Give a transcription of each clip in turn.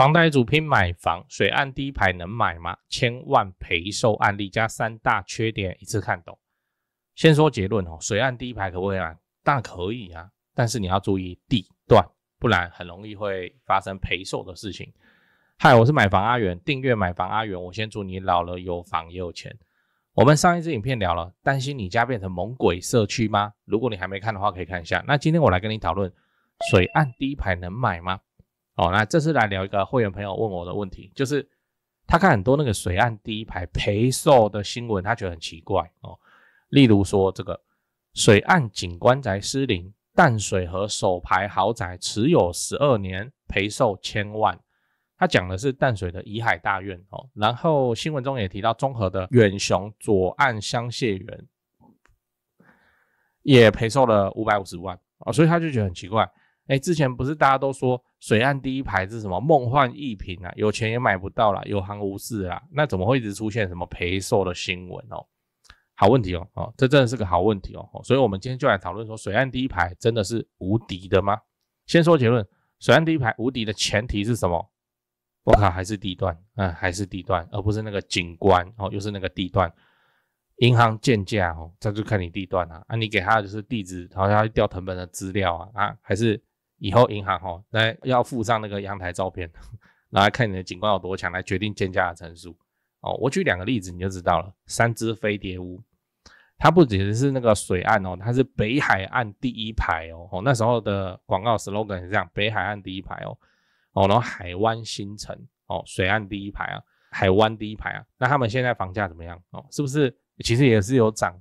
房貸族拼買房，水岸第一排能買嗎？千萬賠售案例加3大缺點一次看懂。先說結論水岸第一排可不可以買？當然可以啊，但是你要注意地段，不然很容易會發生賠售的事情。嗨，我是買房阿元，訂閱買房阿元，我先祝你老了有房也有錢。我們上一支影片聊了，擔心你家變成猛鬼社區嗎？如果你還沒看的話，可以看一下。那今天我來跟你討論，水岸第一排能買嗎？那這次來聊一個會員朋友問我的問題，就是他看很多那個水岸第一排賠售的新聞，他覺得很奇怪例如說這個水岸景觀宅失靈，淡水河首排豪宅持有12年，賠售1000萬。他講的是淡水的怡海大院然後新聞中也提到中和的遠雄左岸香榭園也賠售了550萬所以他就覺得很奇怪。之前不是大家都說水岸第一排是什麼夢幻逸品啊，有錢也買不到啦，有行無市啦，那怎麼會一直出現什麼賠售的新聞好問題這真的是個好問題所以我們今天就來討論說，水岸第一排真的是無敵的嗎？先說結論，水岸第一排無敵的前提是什麼？我靠，還是地段還是地段，而不是那個景觀又是那個地段。銀行鑑價這就看你地段你給他的就是地址，然後要調謄本的資料還是以後銀行來要附上那個陽台照片，然後來看你的景觀有多強，來決定鑑價的成數我舉2個例子你就知道了。三芝飛碟屋，它不只是那個水岸它是北海岸第一排那時候的廣告 slogan 是這樣，北海岸第一排然後海灣新城水岸第一排海灣第一排那他們現在房價怎麼樣是不是其實也是有漲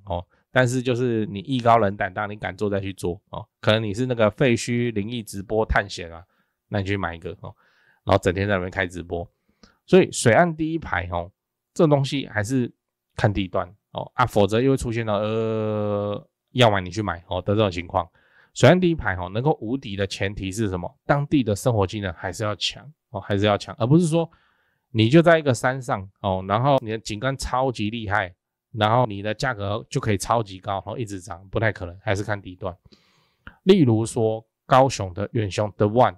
但是就是你藝高人膽大，你敢做再去做可能你是那個廢墟靈異直播探險那你去買一個然後整天在那邊開直播。所以水岸第一排這種東西還是看地段否則又會出現了要買你去買的這種情況。水岸第一排能夠無敵的前提是什麼？當地的生活機能還是要強還是要強，而不是說你就在一個山上然後你的景觀超級厲害，然後你的價格就可以超級高，然後一直漲，不太可能，還是看地段。例如說高雄的遠雄的 One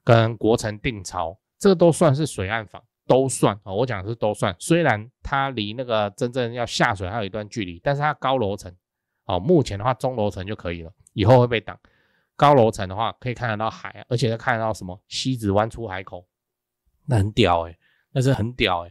跟國城定潮，這個都算是水岸房，都算我講的是都算。雖然它離那個真正要下水還有一段距離，但是它高樓層目前的話中樓層就可以了，以後會被擋。高樓層的話可以看得到海而且看得到什麼西子灣出海口，那很屌那是很屌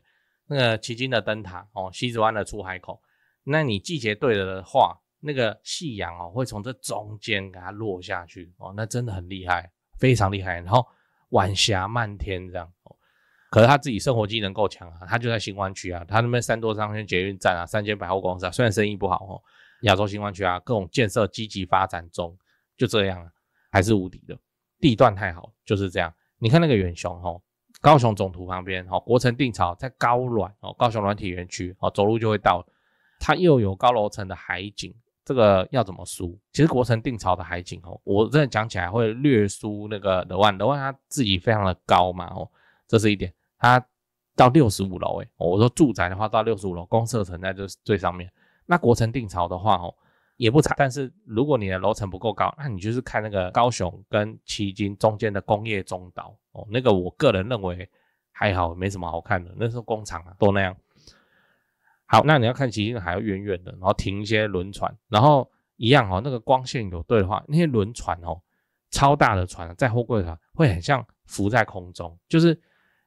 那個旗津的燈塔西子灣的出海口，那你季節對了的話，那個夕陽会從這中間給它落下去那真的很厲害，非常厲害。然後晚霞漫天這樣可是他自己生活機能夠強他就在新灣區他那邊3座商圈捷運站3間百貨公司雖然生意不好亞洲新灣區各種建設積極發展中，就這樣還是無敵的，地段太好，就是這樣。你看那個遠雄高雄總圖旁邊國城定潮在高軟高雄軟體園區走路就會到，它又有高樓層的海景，這個要怎麼輸？其實國城定潮的海景我真的講起來會略輸那個The One它自己非常的高嘛這是一點，它到65樓我說住宅的話到65樓，公設層在這最上面。那國城定潮的話也不差，但是如果你的樓層不夠高，那你就是看那個高雄跟旗津中间的工業中島那個我個人認為還好，沒什麼好看的，那時候工廠都那樣。好，那你要看旗津還要遠遠的，然後停一些輪船，然後一樣那個光線有對的話，那些輪船超大的船在貨櫃上會很像浮在空中，就是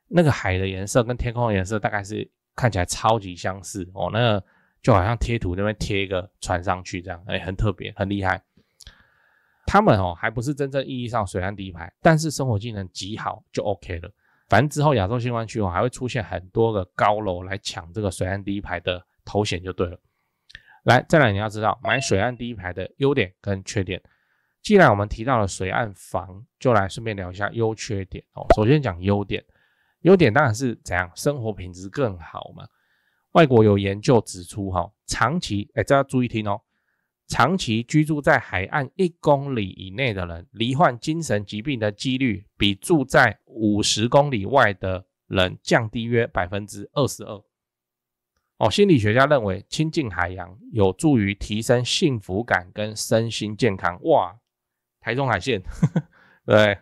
那個海的顏色跟天空的顏色大概是看起來超級相似那個就好像貼圖那邊貼一個船上去這樣很特別很厲害。他們還不是真正意義上水岸第一排，但是生活機能極好就 OK 了。反正之後亞洲新灣區還會出現很多個高樓來搶這個水岸第一排的頭銜就對了。再來你要知道買水岸第一排的優點跟缺點。既然我們提到了水岸房，就來順便聊一下優缺點首先講優點，優點當然是怎樣，生活品質更好嘛。外國有研究指出長期這要注意聽長期居住在海岸1公里以內的人，罹患精神疾病的幾率比住在50公里外的人降低約 22%。心理學家認為親近海洋有助於提升幸福感跟身心健康。哇，台中海線对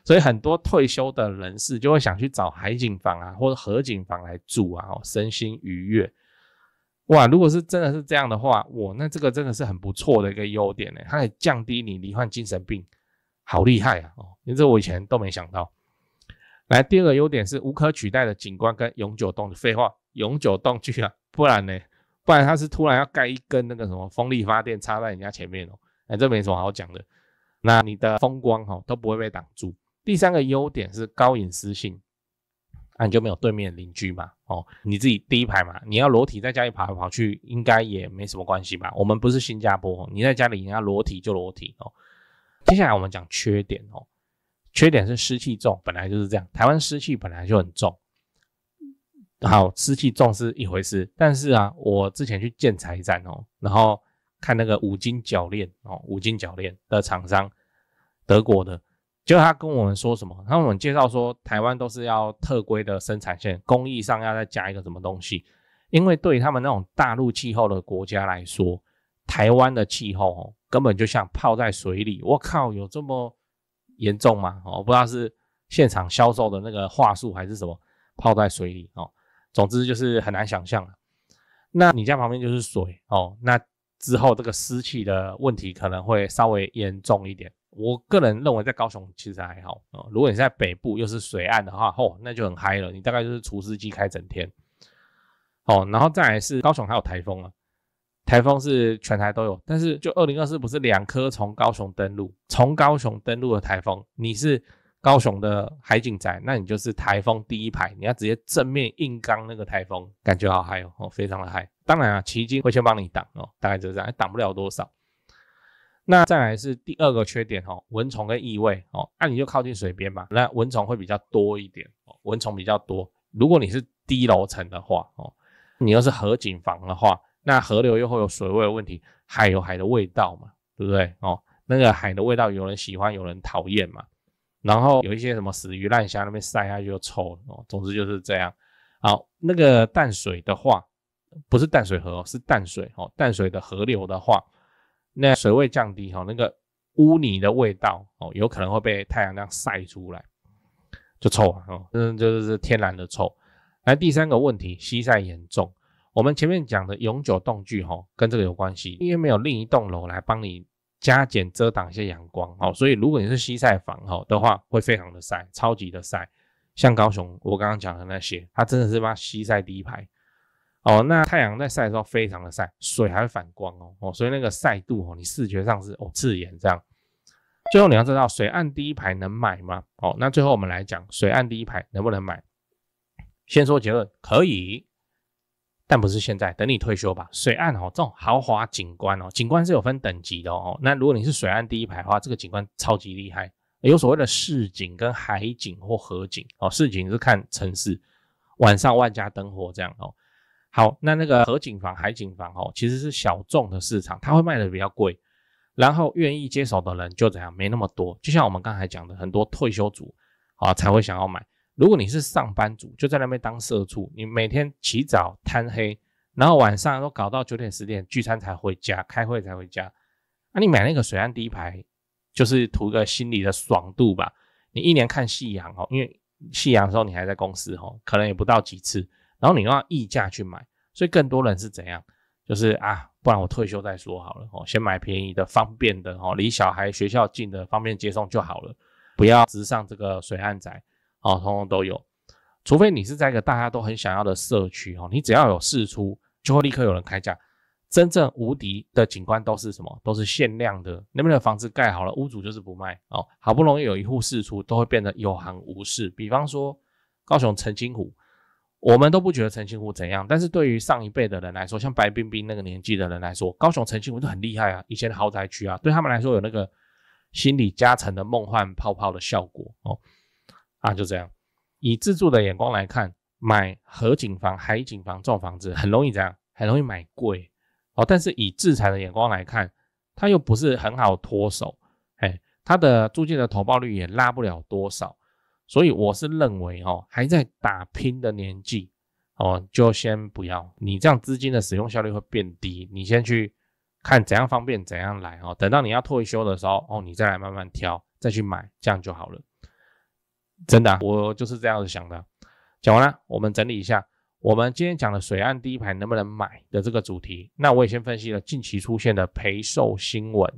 所以很多退休的人士就會想去找海景房啊，或者河景房來住啊，身心愉悅。哇，如果是真的是這樣的話，那這個真的是很不錯的一個優點呢，它可以降低你罹患精神病，好厲害啊！因為這我以前都沒想到。來，第二個優點是無可取代的景觀跟永久凍。廢話，永久凍具啊，不然它是突然要蓋一根那個什麼風力發電插在人家前面這沒什麼好講的。那你的風光都不會被擋住。第三個優點是高隱私性，你就沒有對面鄰居嘛，你自己第一排嘛，你要裸體在家裡跑來跑去，應該也沒什麼關係吧？我們不是新加坡，你在家裡你要裸體就裸體接下來我們講缺點缺點是濕氣重，本來就是這樣，台灣濕氣本來就很重。好，濕氣重是一回事，但是我之前去建材站然後看那個五金鉸鏈的廠商，德國的，就他跟我們說什麼？他跟我們介紹說，台灣都是要特規的生產線，工藝上要再加一個什麼東西，因為對於他們那種大陸氣候的國家來說，台灣的氣候根本就像泡在水裡。我靠，有這麼嚴重嗎？我不知道是現場銷售的那個話術還是什麼，泡在水裡總之就是很難想象。那你家旁邊就是水那之後這個濕氣的問題可能會稍微嚴重一點。我個人認為在高雄其實還好如果你在北部又是水岸的話那就很嗨了，你大概就是除濕機開整天然後再來是高雄還有台風台風是全台都有，但是就2024不是2顆從高雄登陸的台風，你是高雄的海景宅，那你就是台風第一排，你要直接正面硬剛那個台風，感覺好嗨非常的嗨。當然旗津會先幫你擋大概就是這樣，擋不了多少。那再來是第二個缺點蚊蟲跟異味那你就靠近水邊嘛，那蚊蟲會比較多一點蚊蟲比較多。如果你是低樓層的話你又是河景房的話，那河流又會有水味的問題，海有海的味道嘛，對不對那個海的味道有人喜歡有人討厭嘛，然後有一些什麼死魚爛蝦那邊曬下去就臭總之就是這樣。好，那個淡水的話，不是淡水河是淡水淡水的河流的话，那水位降低那個污泥的味道有可能会被太陽這樣曬出來，就臭就是天然的臭。來，第三個問題，西曬嚴重。我們前面講的永久凍具跟這個有關係，因為沒有另一棟樓來幫你加減遮擋一些陽光所以如果你是西曬房的話，會非常的曬，超級的曬。像高雄我剛剛講的那些，它真的是把西曬第一排那太陽在曬的時候非常的曬，水還會反光所以那個曬度你視覺上是刺眼這樣。最後你要知道水岸第一排能買嗎？那最後我們來講水岸第一排能不能買。先說結論，可以，但不是現在，等你退休吧。水岸這種豪華景觀景觀是有分等級的那如果你是水岸第一排的話，這個景觀超級厲害，有所謂的市景跟海景或河景市景是看城市，晚上萬家燈火這樣好，那個河景房、海景房其實是小眾的市場，它會賣的比較貴，然後願意接手的人就怎樣沒那麼多。就像我们剛才講的，很多退休族才會想要買。如果你是上班族，就在那邊當社畜，你每天起早貪黑，然後晚上都搞到9點10點聚餐才回家，開會才回家，你買那個水岸第一排就是圖個心理的爽度吧。你一年看夕陽因為夕陽的時候你還在公司可能也不到幾次，然後你又要溢價去買，所以更多人是怎樣，就是不然我退休再說好了先買便宜的方便的離小孩學校近的方便接送就好了，不要直上這個水岸宅通通都有。除非你是在一個大家都很想要的社區你只要有釋出就会立刻有人開價。真正無敵的景觀都是什麼？都是限量的，那邊的房子蓋好了，屋主就是不賣好不容易有一戶釋出，都會變得有行無市。比方說高雄澄清湖，我們都不覺得澄清湖怎樣，但是對於上一輩的人來說，像白冰冰那個年紀的人来說，高雄澄清湖就很厲害以前的豪宅區對他們來說有那個心理加成的夢幻泡泡的效果就這樣。以自住的眼光來看，買河景房、海景房這種房子很容易怎樣？很容易買貴但是以自財的眼光來看，它又不是很好脫手，它的租金的投報率也拉不了多少，所以我是認為還在打拼的年紀就先不要，你這樣資金的使用效率會變低，你先去看怎樣方便怎樣來等到你要退休的時候你再來慢慢挑，再去買，這樣就好了。真的我就是這樣子想的。講完了，我們整理一下，我們今天講的水岸第一排能不能買的這個主題。那我也先分析了近期出現的賠售新聞，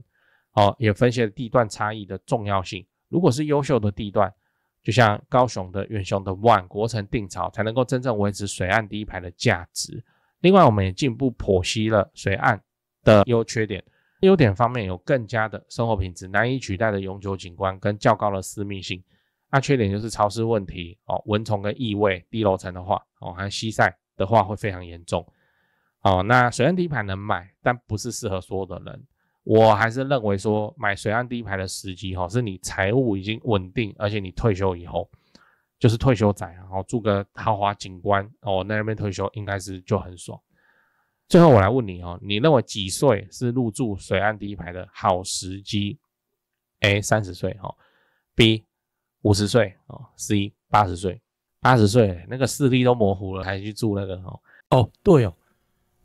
也分析了地段差異的重要性。如果是優秀的地段，就像高雄的遠雄的萬、國城定潮，才能夠真正維持水岸第一排的價值。另外，我們也進一步剖析了水岸的優缺點。優點方面有更加的生活品質、難以取代的永久景觀跟較高的私密性。那缺點就是潮濕問題、蚊蟲跟異味、低樓層的話，還有西曬的話會非常嚴重。那水岸第一排能買，但不是適合所有的人。我還是認為說，買水岸第一排的時機是你財務已經穩定，而且你退休以後，就是退休仔，然後住個豪華景觀，那邊退休應該是就很爽。最後我來問你，你認為幾歲是入住水岸第一排的好時機 ？A 30歲，B 50歲，C 80歲。80歲那個視力都模糊了，還去住那個對哦。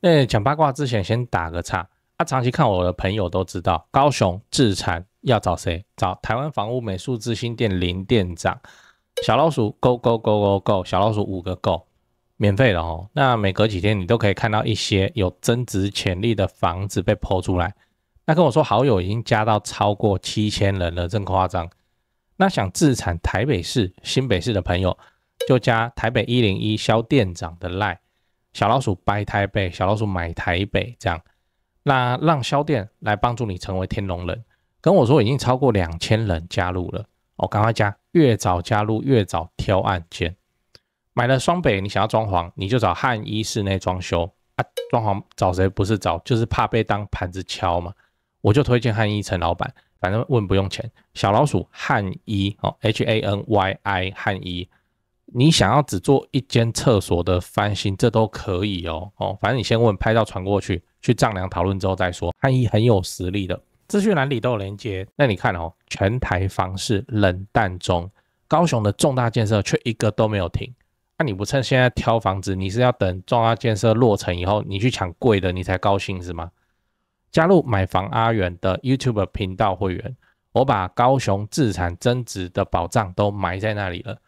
那講八卦之前先打個岔。長期看我的朋友都知道，高雄置產要找誰？找台灣房屋美術之星店林店長。小老鼠 go go go go go， 小老鼠5個 go， 免費的那每隔幾天你都可以看到一些有增值潛力的房子被 po 出來。那跟我說好友已經加到超過7000人了，真誇張。那想置產台北市、新北市的朋友，就加台北101蕭店長的 LINE， 小老鼠 buy 台北，小老鼠買台北這樣。那讓蕭店來幫助你成為天龍人，跟我說已經超過2000人加入了，趕快加，越早加入越早挑案件。買了雙北，你想要裝潢，你就找漢一室內裝修裝潢找誰不是找，就是怕被當盤子敲嘛。我就推薦漢一陳老闆，反正問不用錢，小老鼠漢一HANYI 漢一。你想要只做一間廁所的翻新，這都可以反正你先問，拍照傳過去，去丈量討論之後再說。漢一很有實力的，資訊欄裡都有連結。那你看全台房市冷淡中，高雄的重大建設卻一個都沒有停。那你不趁現在挑房子，你是要等重大建設落成以後，你去搶貴的，你才高興是嗎？加入買房阿元的 YouTube 頻道會員，我把高雄置產增值的寶藏都埋在那裡了。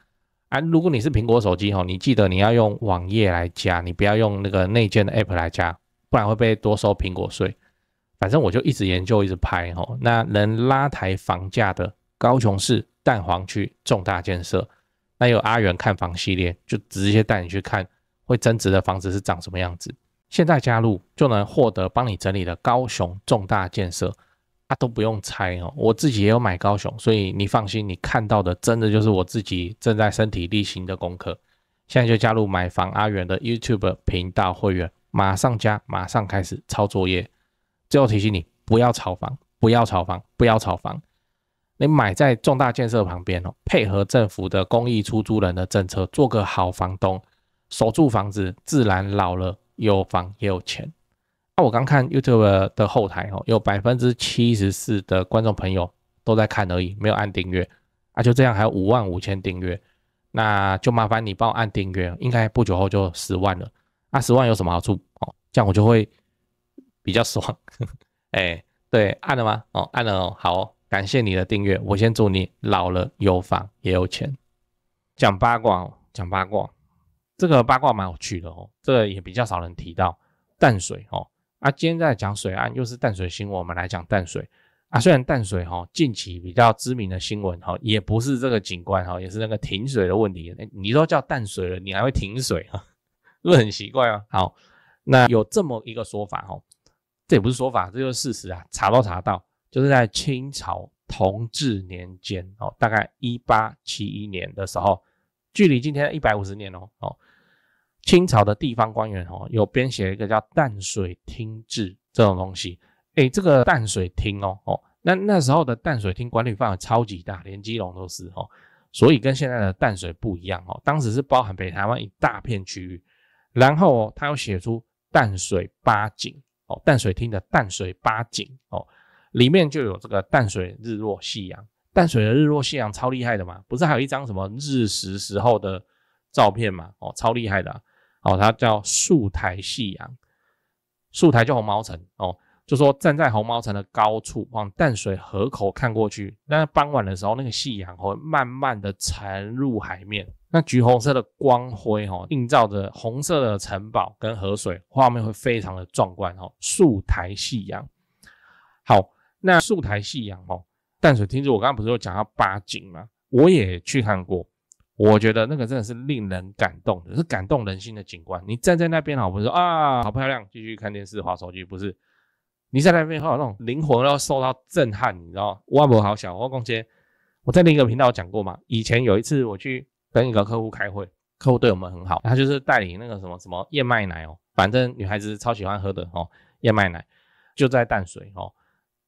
如果你是蘋果手機你記得你要用網頁來加，你不要用那個內建的 App 來加，不然會被多收蘋果稅。反正我就一直研究一直拍那能拉抬房價的高雄市蛋黃區重大建設，那有阿元看房系列，就直接帶你去看會增值的房子是長什麼樣子。現在加入就能獲得幫你整理的高雄重大建設都不用猜我自己也有買高雄，所以你放心，你看到的真的就是我自己正在身體力行的功課。現在就加入買房阿元的 YouTube 頻道會員，馬上加，馬上開始抄作業。最後提醒你，不要炒房，不要炒房，不要炒房。你買在重大建設旁邊配合政府的公益出租人的政策，做個好房東，守住房子，自然老了有房也有錢。我剛看 YouTube 的後台有 74% 的觀眾朋友都在看而已，沒有按訂閱就這樣還有55000訂閱，那就麻煩你幫我按訂閱，應該不久後就10萬了。10萬有什麼好處這樣我就會比較爽對，按了嗎？按了好感謝你的訂閱，我先祝你老了有房也有錢。講八卦這個八卦蠻有趣的這個也比較少人提到。淡水今天在講水岸，又是淡水新聞，我們來講淡水雖然淡水近期比較知名的新聞也不是這個景觀也是那個停水的問題。你都叫淡水了，你還會停水是不是很奇怪啊？好，那有這麼一個說法這也不是說法，這就是事實查都查到，就是在清朝同治年間大概1871年的時候，距離今天150年清朝的地方官員有編寫一個叫淡水廳制這種東西。這個淡水廳那時候的淡水廳管理範圍超級大，連基隆都是所以跟現在的淡水不一樣當時是包含北台灣一大片區域。然後他有寫出淡水八景淡水廳的淡水八景裡面就有這個淡水日落夕陽。淡水的日落夕陽超厲害的嘛，不是還有一張什麼日食時候的照片嘛超厲害的它叫樹台夕陽。樹台就紅毛城就說站在紅毛城的高處往淡水河口看過去，那傍晚的時候那個夕陽會慢慢的沉入海面，那橘紅色的光輝映照着紅色的城堡跟河水，畫面會非常的壯觀樹台夕陽。好，那樹台夕陽淡水廳子我剛剛不是有講到八景嗎？我也去看過，我覺得那個真的是令人感動的，是感動人心的景觀。你站在那邊不是說啊好漂亮，繼續看電視滑手機，不是，你在那邊會有那種靈魂要受到震撼，你知道嗎？我不好小，我講這我在另一個頻道講過嘛。以前有一次我去跟一個客戶開會，客戶對我們很好，他就是代理那個什麼燕麥奶反正女孩子超喜歡喝的燕麥奶，就在淡水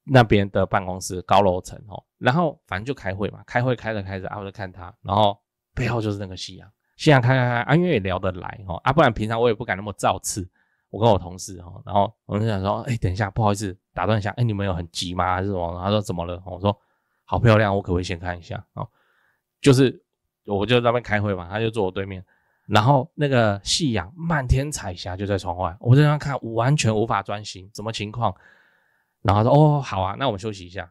那邊的辦公室高樓層然後反正就開會嘛，開會開着我就看他，然後背後就是那個夕陽看因為也聊得來不然平常我也不敢那麼造次。我跟我同事然後我就想說等一下不好意思打斷一下你們有很急嗎還是什麼？他說怎麼了？我說好漂亮，我可不可以先看一下就是我就在那邊開會嘛，他就坐我對面，然後那個夕陽漫天彩霞就在窗外，我在那邊看完全无法專心，什麼情況？然後他說好啊，那我們休息一下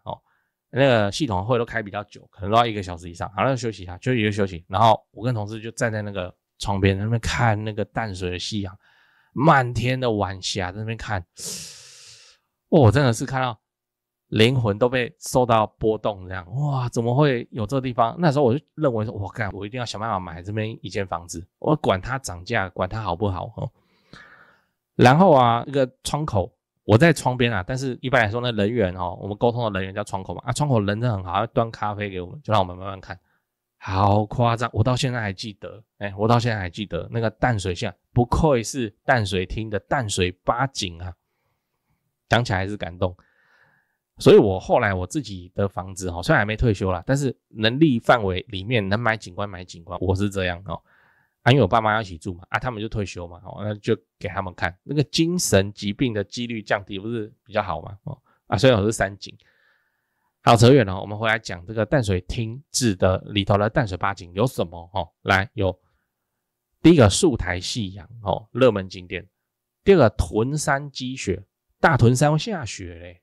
那個系統會都開比較久，可能都要1個小時以上，好，那休息一下，就一個休息。然後我跟同事就站在那個窗邊那邊看那個淡水的夕陽，漫天的晚霞在那邊看，我真的是看到靈魂都被受到波動，這樣哇，怎麼會有這個地方？那時候我就認為說，我一定要想辦法買這邊一間房子，我管它漲價，管它好不好然後一個窗口。我在窗邊但是一般來說呢，人員我們溝通的人員叫窗口嘛，窗口人真的很好，他端咖啡給我們，就讓我們慢慢看，好誇張，我到現在還記得，那個淡水線不愧是淡水廳的淡水八景啊，講起來還是感動。所以我後來我自己的房子雖然還沒退休啦，但是能力範圍裡面能買景觀，我是这樣因為我爸媽要一起住嘛，他們就退休嘛，那就給他們看那個精神疾病的幾率降低，不是比較好嗎？雖然我是3景。好，扯遠了，我們回來講這個淡水廳子的裡頭的淡水八景有什麼來，有第一個樹台夕陽熱門景點，第二個屯山積雪，大屯山會下雪嘞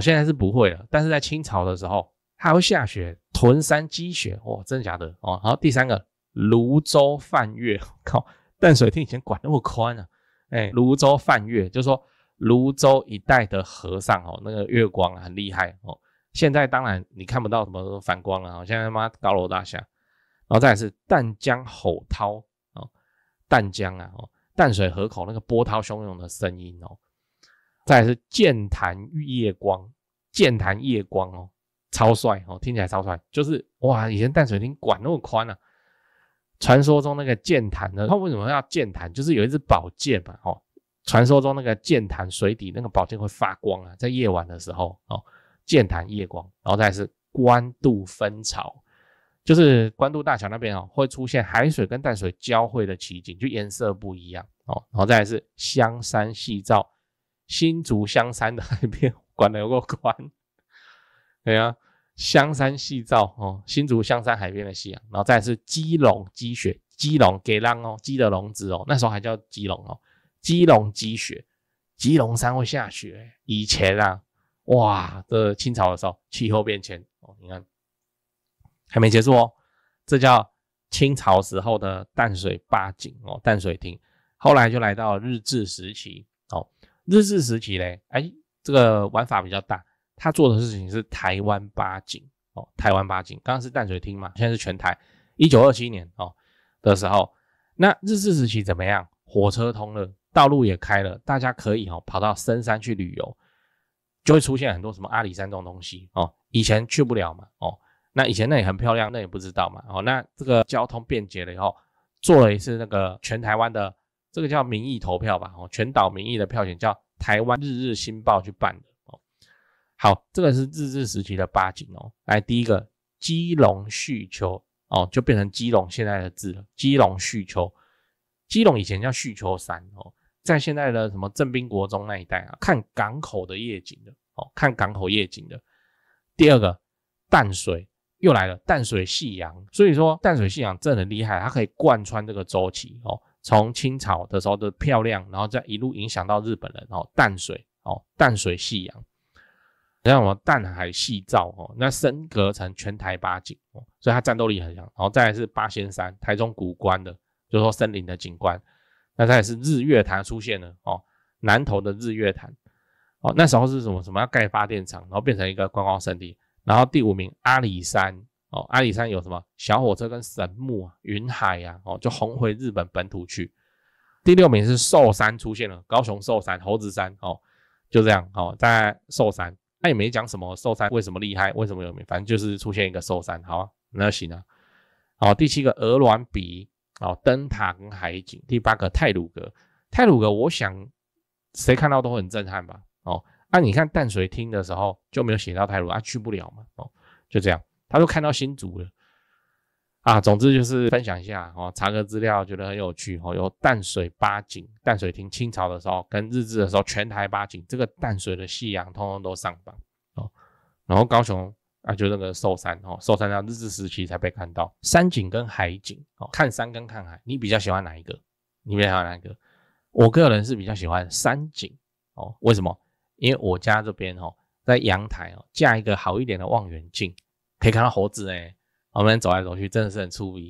現在是不會了，但是在清朝的時候還會下雪，屯山積雪真的假的好，第三個蘆洲泛月，靠，淡水廳以前管那麼寬啊蘆洲泛月就是說蘆洲一帶的河上那個月光很厲害現在当然你看不到什麼反光了現在他媽高樓大廈。然後再來是淡江吼濤淡江淡水河口那個波濤洶湧的聲音再來是劍潭夜光超帥聽起來超帥，就是哇，以前淡水廳管那麼寬啊。傳說中那個劍潭呢，它為什麼要劍潭？就是有一支寶劍嘛傳說中那個劍潭水底那個寶劍會發光啊，在夜晚的時候劍潭夜光。然後再來是關渡分潮，就是關渡大橋那邊會出現海水跟淡水交匯的奇景，就顏色不一樣然後再來是香山夕照，新竹香山的海邊管得有夠寬，對啊，香山夕照新竹香山海邊的夕陽。然後再來是基隆積雪，基隆給浪雞的籠子那時候還叫基隆基隆積雪，基隆山會下雪以前哇，這清朝的時候氣候變遷你看還沒結束這叫清朝時候的淡水八景淡水廳。後來就來到日治時期日治時期嘞這個玩法比較大，他做的事情是台灣八景台灣八景，剛剛是淡水廳嘛，現在是全台。1927年的時候，那日治時期怎麼樣？火車通了，道路也開了，大家可以跑到深山去旅遊，就會出現很多什麼阿里山這種東西以前去不了嘛那以前那也很漂亮，那也不知道嘛那這個交通便捷了以後，做了一次那個全台灣的這個叫民意投票吧全島民意的票選，叫台灣日日新報去辦的好，這個是日治時期的八景來，第一個基隆旭丘就變成基隆現在的字了，基隆旭丘。基隆以前叫旭丘山在现在的什麼正濱國中那一帶看港口的夜景的看港口夜景的。第二個淡水又來了，淡水夕陽，所以說淡水夕陽真的很厲害，它可以貫穿這個週期从清朝的時候的漂亮，然後再一路影響到日本人淡水哦，淡水夕陽，像什麼淡海夕照哦，那升格成全台8景哦，所以它戰鬥力很強。然後再來是八仙山，台中古關的，就是說森林的景觀。那再來是日月潭出現了哦，南投的日月潭哦，那时候是什麼要蓋發電廠，然後變成一個觀光勝地。然後第5名阿里山哦，阿里山有什麼小火車跟神木啊、雲海啊哦，就紅回日本本土去。第6名是壽山出現了，高雄壽山、猴子山哦，就這樣哦，在壽山，他也沒講什麼壽山為什麼厲害，為什麼有名，反正就是出現一個壽山，好啊，那行啊。好，第7個鵝鑾鼻。哦，燈塔跟海景。第8個太魯閣，太魯閣我想誰看到都很震撼吧。哦，你看淡水廳的時候就沒有寫到太魯閣，去不了嘛。哦，就這樣，他都看到新竹了。總之就是分享一下哦，查個資料覺得很有趣哦。有淡水8景，淡水廳清朝的時候跟日治的時候全台8景，這個淡水的夕陽通通都上榜哦。然後高雄。就那個壽山哦，壽山到日治時期才被看到。山景跟海景哦，看山跟看海，你比較喜歡哪一個？我個人是比較喜歡山景哦。為什麼？因為我家這邊哦，在陽台哦架一個好一點的望遠鏡，可以看到猴子我們走來走去真的是很出名。